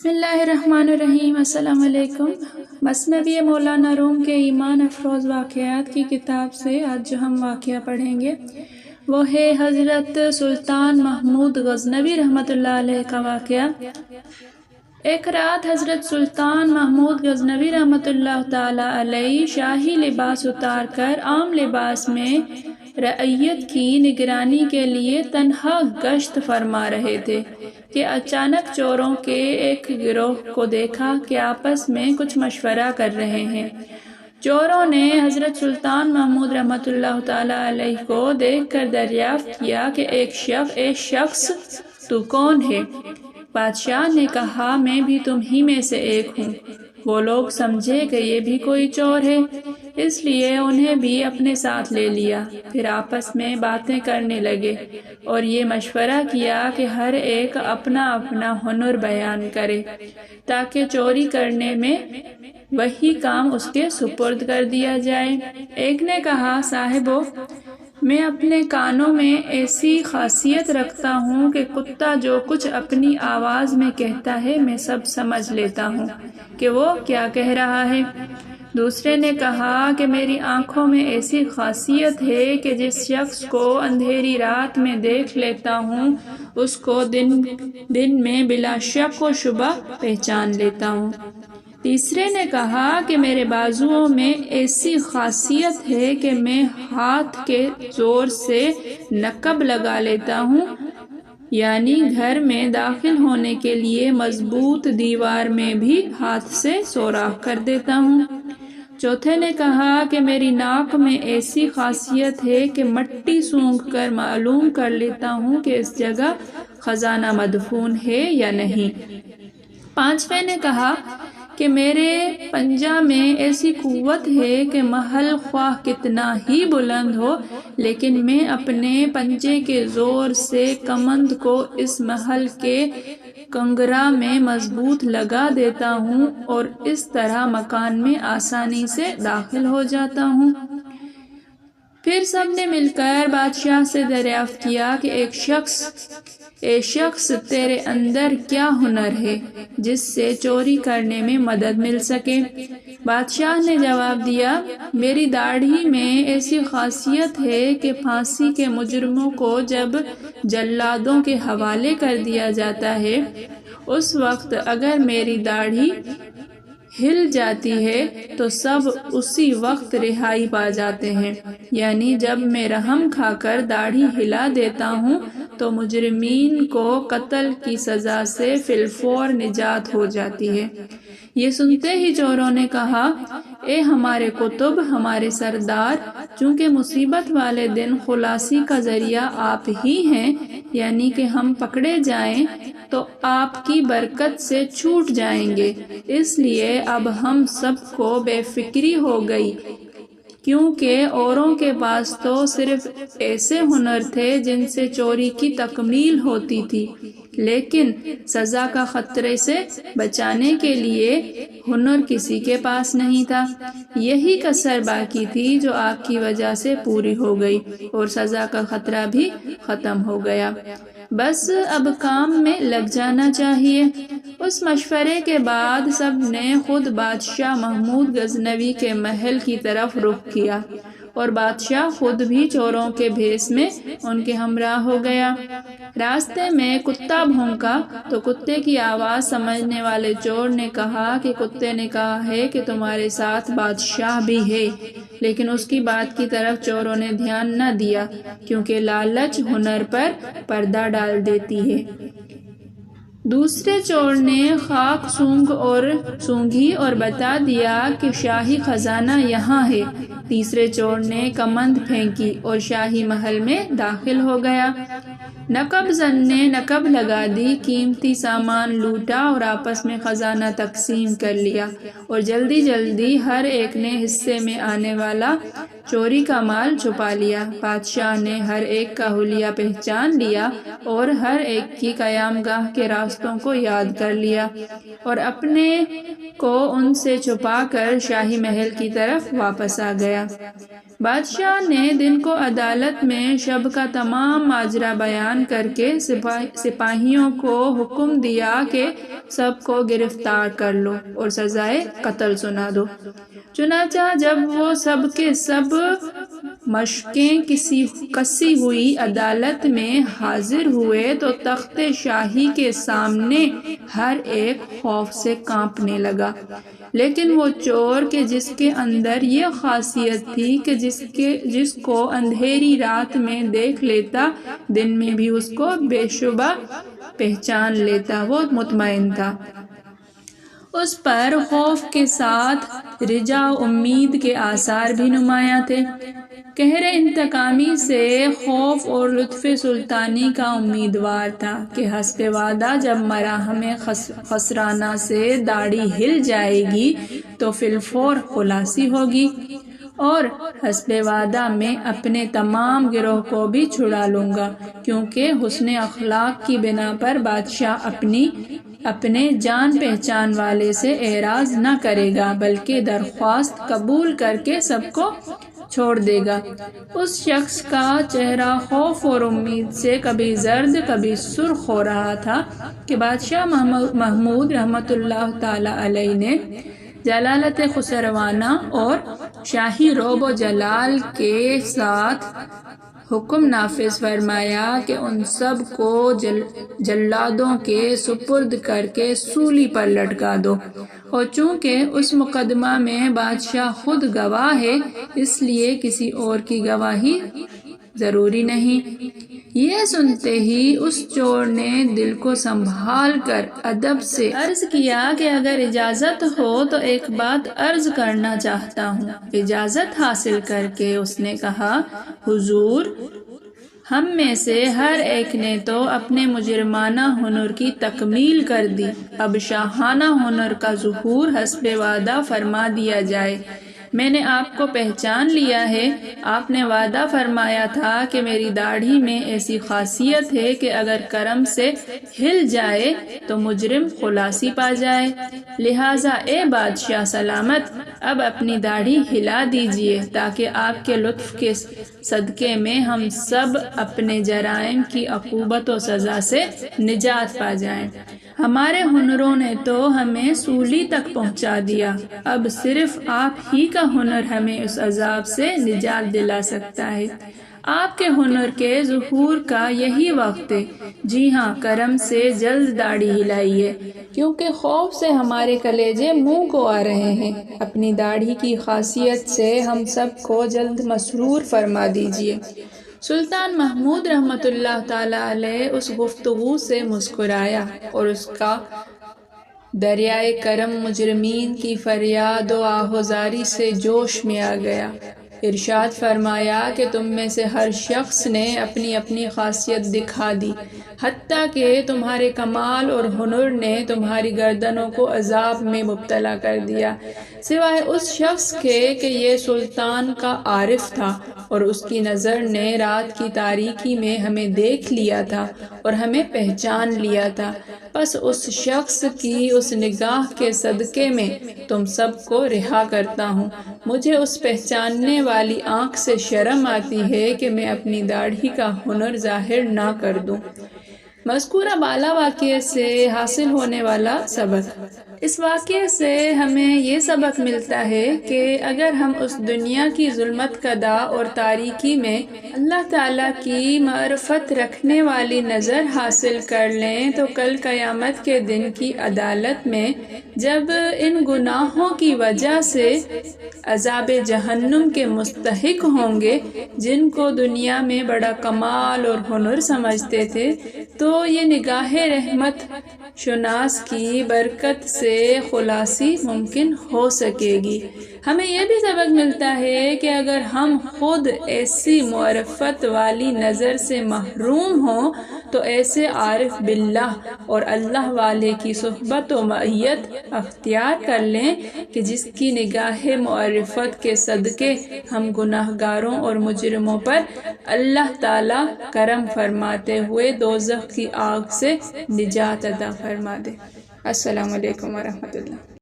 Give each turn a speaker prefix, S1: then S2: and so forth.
S1: بسم اللہ الرحمن الرحیم۔ السلام علیکم۔ مثنوی مولانا روم کے ایمان افروز واقعات کی کتاب سے آج جو ہم واقعہ پڑھیں گے وہ ہے حضرت سلطان محمود غزنوی رحمۃ اللہ علیہ کا واقعہ۔ ایک رات حضرت سلطان محمود غزنوی رحمۃ اللہ تعالی علیہ شاہی لباس اتار کر عام لباس میں رعیت کی نگرانی کے لیے تنہا گشت فرما رہے تھے کہ اچانک چوروں کے ایک گروہ کو دیکھا کہ آپس میں کچھ مشورہ کر رہے ہیں۔ چوروں نے حضرت سلطان محمود رحمۃ اللہ تعالی علیہ کو دیکھ کر دریافت کیا کہ اے شخص تو کون ہے؟ بادشاہ نے کہا میں بھی تم ہی میں سے ایک ہوں۔ وہ لوگ سمجھے کہ یہ بھی کوئی چور ہے، اس لیے انہیں بھی اپنے ساتھ لے لیا۔ پھر آپس میں باتیں کرنے لگے اور یہ مشورہ کیا کہ ہر ایک اپنا اپنا ہنر بیان کرے تاکہ چوری کرنے میں وہی کام اس کے سپرد کر دیا جائے۔ ایک نے کہا صاحبو، میں اپنے کانوں میں ایسی خاصیت رکھتا ہوں کہ کتا جو کچھ اپنی آواز میں کہتا ہے میں سب سمجھ لیتا ہوں کہ وہ کیا کہہ رہا ہے۔ دوسرے نے کہا کہ میری آنکھوں میں ایسی خاصیت ہے کہ جس شخص کو اندھیری رات میں دیکھ لیتا ہوں اس کو دن میں بلا شک و شبہ پہچان لیتا ہوں۔ تیسرے نے کہا کہ میرے بازوؤں میں ایسی خاصیت ہے کہ میں ہاتھ کے زور سے نقب لگا لیتا ہوں، یعنی گھر میں داخل ہونے کے لیے مضبوط دیوار میں بھی ہاتھ سے سوراخ کر دیتا ہوں۔ چوتھے نے کہا کہ میری ناک میں ایسی خاصیت ہے کہ مٹی سونگھ کر معلوم کر لیتا ہوں کہ اس جگہ خزانہ مدفون ہے یا نہیں۔ پانچویں نے کہا کہ میرے پنجہ میں ایسی قوت ہے کہ محل خواہ کتنا ہی بلند ہو لیکن میں اپنے پنجے کے زور سے کمند کو اس محل کے کنگرا میں مضبوط لگا دیتا ہوں اور اس طرح مکان میں آسانی سے داخل ہو جاتا ہوں۔ پھر سب نے مل کر بادشاہ سے دریافت کیا کہ اے شخص تیرے اندر کیا ہنر ہے جس سے چوری کرنے میں مدد مل سکے؟ بادشاہ نے جواب دیا، میری داڑھی میں ایسی خاصیت ہے کہ پھانسی کے مجرموں کو جب جلادوں کے حوالے کر دیا جاتا ہے اس وقت اگر میری داڑھی ہل جاتی ہے تو سب اسی وقت رہائی پا جاتے ہیں، یعنی جب میں رحم کھا کر داڑھی ہلا دیتا ہوں تو مجرمین کو قتل کی سزا سے فی الفور نجات ہو جاتی ہے۔ یہ سنتے ہی چوروں نے کہا، اے ہمارے قطب، ہمارے سردار، چونکہ مصیبت والے دن خلاصی کا ذریعہ آپ ہی ہیں، یعنی کہ ہم پکڑے جائیں تو آپ کی برکت سے چھوٹ جائیں گے، اس لیے اب ہم سب کو بے فکری ہو گئی، کیونکہ اوروں کے پاس تو صرف ایسے ہنر تھے جن سے چوری کی تکمیل ہوتی تھی، لیکن سزا کا خطرے سے بچانے کے لیے ہنر کسی کے پاس نہیں تھا۔ یہی کسر باقی تھی جو آپ کی وجہ سے پوری ہو گئی اور سزا کا خطرہ بھی ختم ہو گیا، بس اب کام میں لگ جانا چاہیے۔ اس مشورے کے بعد سب نے خود بادشاہ محمود غزنوی کے محل کی طرف رخ کیا اور بادشاہ خود بھی چوروں کے بھیس میں ان کے ہمراہ ہو گیا۔ راستے میں کتا بھونکا تو کتے کی آواز سمجھنے والے چور نے کہا کہ کتے نے کہا ہے کہ تمہارے ساتھ بادشاہ بھی ہے، لیکن اس کی بات کی طرف چوروں نے دھیان نہ دیا کیونکہ لالچ ہنر پر پردہ ڈال دیتی ہے۔ دوسرے چور نے خاک سونگھی اور بتا دیا کہ شاہی خزانہ یہاں ہے۔ تیسرے چور نے کمند پھینکی اور شاہی محل میں داخل ہو گیا۔ نقب زن نے نقب لگا دی، قیمتی سامان لوٹا اور آپس میں خزانہ تقسیم کر لیا اور جلدی ہر ایک نے حصے میں آنے والا چوری کا مال چھپا لیا۔ بادشاہ نے ہر ایک کا حلیہ پہچان لیا اور ہر ایک کی قیام گاہ کے راستوں کو یاد کر لیا اور اپنے کو ان سے چھپا کر شاہی محل کی طرف واپس آ گیا۔ بادشاہ نے دن کو عدالت میں شب کا تمام ماجرا بیان اعلان کر کے سپاہیوں کو حکم دیا کہ سب کو گرفتار کر لو اور سزائے قتل سنا دو۔ چنانچہ جب وہ سب کے سب مشقیں کسی ہوئی عدالت میں حاضر ہوئے تو تخت شاہی کے سامنے ہر ایک خوف سے کانپنے لگا، لیکن وہ چور کہ جس کے اندر یہ خاصیت تھی کہ جس کو اندھیری رات میں دیکھ لیتا دن میں بھی اس کو بے شبہ پہچان لیتا، وہ مطمئن تھا۔ اس پر خوف کے ساتھ رجا و امید کے آثار بھی نمایاں تھے۔ قہر انتقامی سے خوف اور لطف سلطانی کا امیدوار تھا کہ حسب وعدہ جب مراحم خسرانہ سے داڑھی ہل جائے گی تو فی الفور خلاصی ہوگی، اور حسب وعدہ میں اپنے تمام گروہ کو بھی چھڑا لوں گا، کیونکہ حسن اخلاق کی بنا پر بادشاہ اپنے جان پہچان والے سے اعراض نہ کرے گا بلکہ درخواست قبول کر کے سب کو چھوڑ دے گا۔ اس شخص کا چہرہ خوف اور امید سے کبھی زرد کبھی سرخ ہو رہا تھا کہ بادشاہ محمود رحمۃ اللہ تعالی علیہ نے جلالت خسروانہ اور شاہی رعب و جلال کے ساتھ حکم نافذ فرمایا کہ ان سب کو جلادوں کے سپرد کر کے سولی پر لٹکا دو، اور چونکہ اس مقدمہ میں بادشاہ خود گواہ ہے اس لیے کسی اور کی گواہی ضروری نہیں۔ یہ سنتے ہی اس چور نے دل کو سنبھال کر ادب سے عرض کیا کہ اگر اجازت ہو تو ایک بات عرض کرنا چاہتا ہوں۔ اجازت حاصل کر کے اس نے کہا، حضور، ہم میں سے ہر ایک نے تو اپنے مجرمانہ ہنر کی تکمیل کر دی، اب شاہانہ ہنر کا ظہور حسب وعدہ فرما دیا جائے۔ میں نے آپ کو پہچان لیا ہے، آپ نے وعدہ فرمایا تھا کہ میری داڑھی میں ایسی خاصیت ہے کہ اگر کرم سے ہل جائے تو مجرم خلاصی پا جائے، لہٰذا اے بادشاہ سلامت اب اپنی داڑھی ہلا دیجئے تاکہ آپ کے لطف کے صدقے میں ہم سب اپنے جرائم کی عقوبت و سزا سے نجات پا جائیں۔ ہمارے ہنروں نے تو ہمیں سولی تک پہنچا دیا، اب صرف آپ ہی کا ہنر ہمیں اس عذاب سے نجات دلا سکتا ہے۔ آپ کے ہنر کے ظہور کا یہی وقت ہے۔ جی ہاں، کرم سے جلد داڑھی ہلائیے، کیونکہ خوف سے ہمارے کلیجے منہ کو آ رہے ہیں۔ اپنی داڑھی کی خاصیت سے ہم سب کو جلد مسرور فرما دیجیے۔ سلطان محمود رحمۃ اللہ تعالی علیہ اس گفتگو سے مسکرایا اور اس کا دریائے کرم مجرمین کی فریاد و آہوزاری سے جوش میں آ گیا۔ ارشاد فرمایا کہ تم میں سے ہر شخص نے اپنی اپنی خاصیت دکھا دی، حتیٰ کہ تمہارے کمال اور ہنر نے تمہاری گردنوں کو عذاب میں مبتلا کر دیا، سوائے اس شخص کے کہ یہ سلطان کا عارف تھا اور اس کی نظر نے رات کی تاریکی میں ہمیں دیکھ لیا تھا اور ہمیں پہچان لیا تھا۔ بس اس شخص کی اس نگاہ کے صدقے میں تم سب کو رہا کرتا ہوں۔ مجھے اس پہچاننے والی آنکھ سے شرم آتی ہے کہ میں اپنی داڑھی کا ہنر ظاہر نہ کر دوں۔ مذکورہ بالا واقعے سے حاصل ہونے والا سبق۔ اس واقعے سے ہمیں یہ سبق ملتا ہے کہ اگر ہم اس دنیا کی ظلمت کدہ اور تاریکی میں اللہ تعالیٰ کی معرفت رکھنے والی نظر حاصل کر لیں تو کل قیامت کے دن کی عدالت میں جب ان گناہوں کی وجہ سے عذاب جہنم کے مستحق ہوں گے، جن کو دنیا میں بڑا کمال اور ہنر سمجھتے تھے، تو یہ نگاہ رحمت شناس کی برکت سے خلاصی ممکن ہو سکے گی۔ ہمیں یہ بھی سبق ملتا ہے کہ اگر ہم خود ایسی معرفت والی نظر سے محروم ہوں تو ایسے عارف باللہ اور اللہ والے کی صحبت و معیت اختیار کر لیں کہ جس کی نگاہ معرفت کے صدقے ہم گناہگاروں اور مجرموں پر اللہ تعالی کرم فرماتے ہوئے دوزخ کی آگ سے نجات عطا فرما دے۔ السلام علیکم ورحمۃ اللہ۔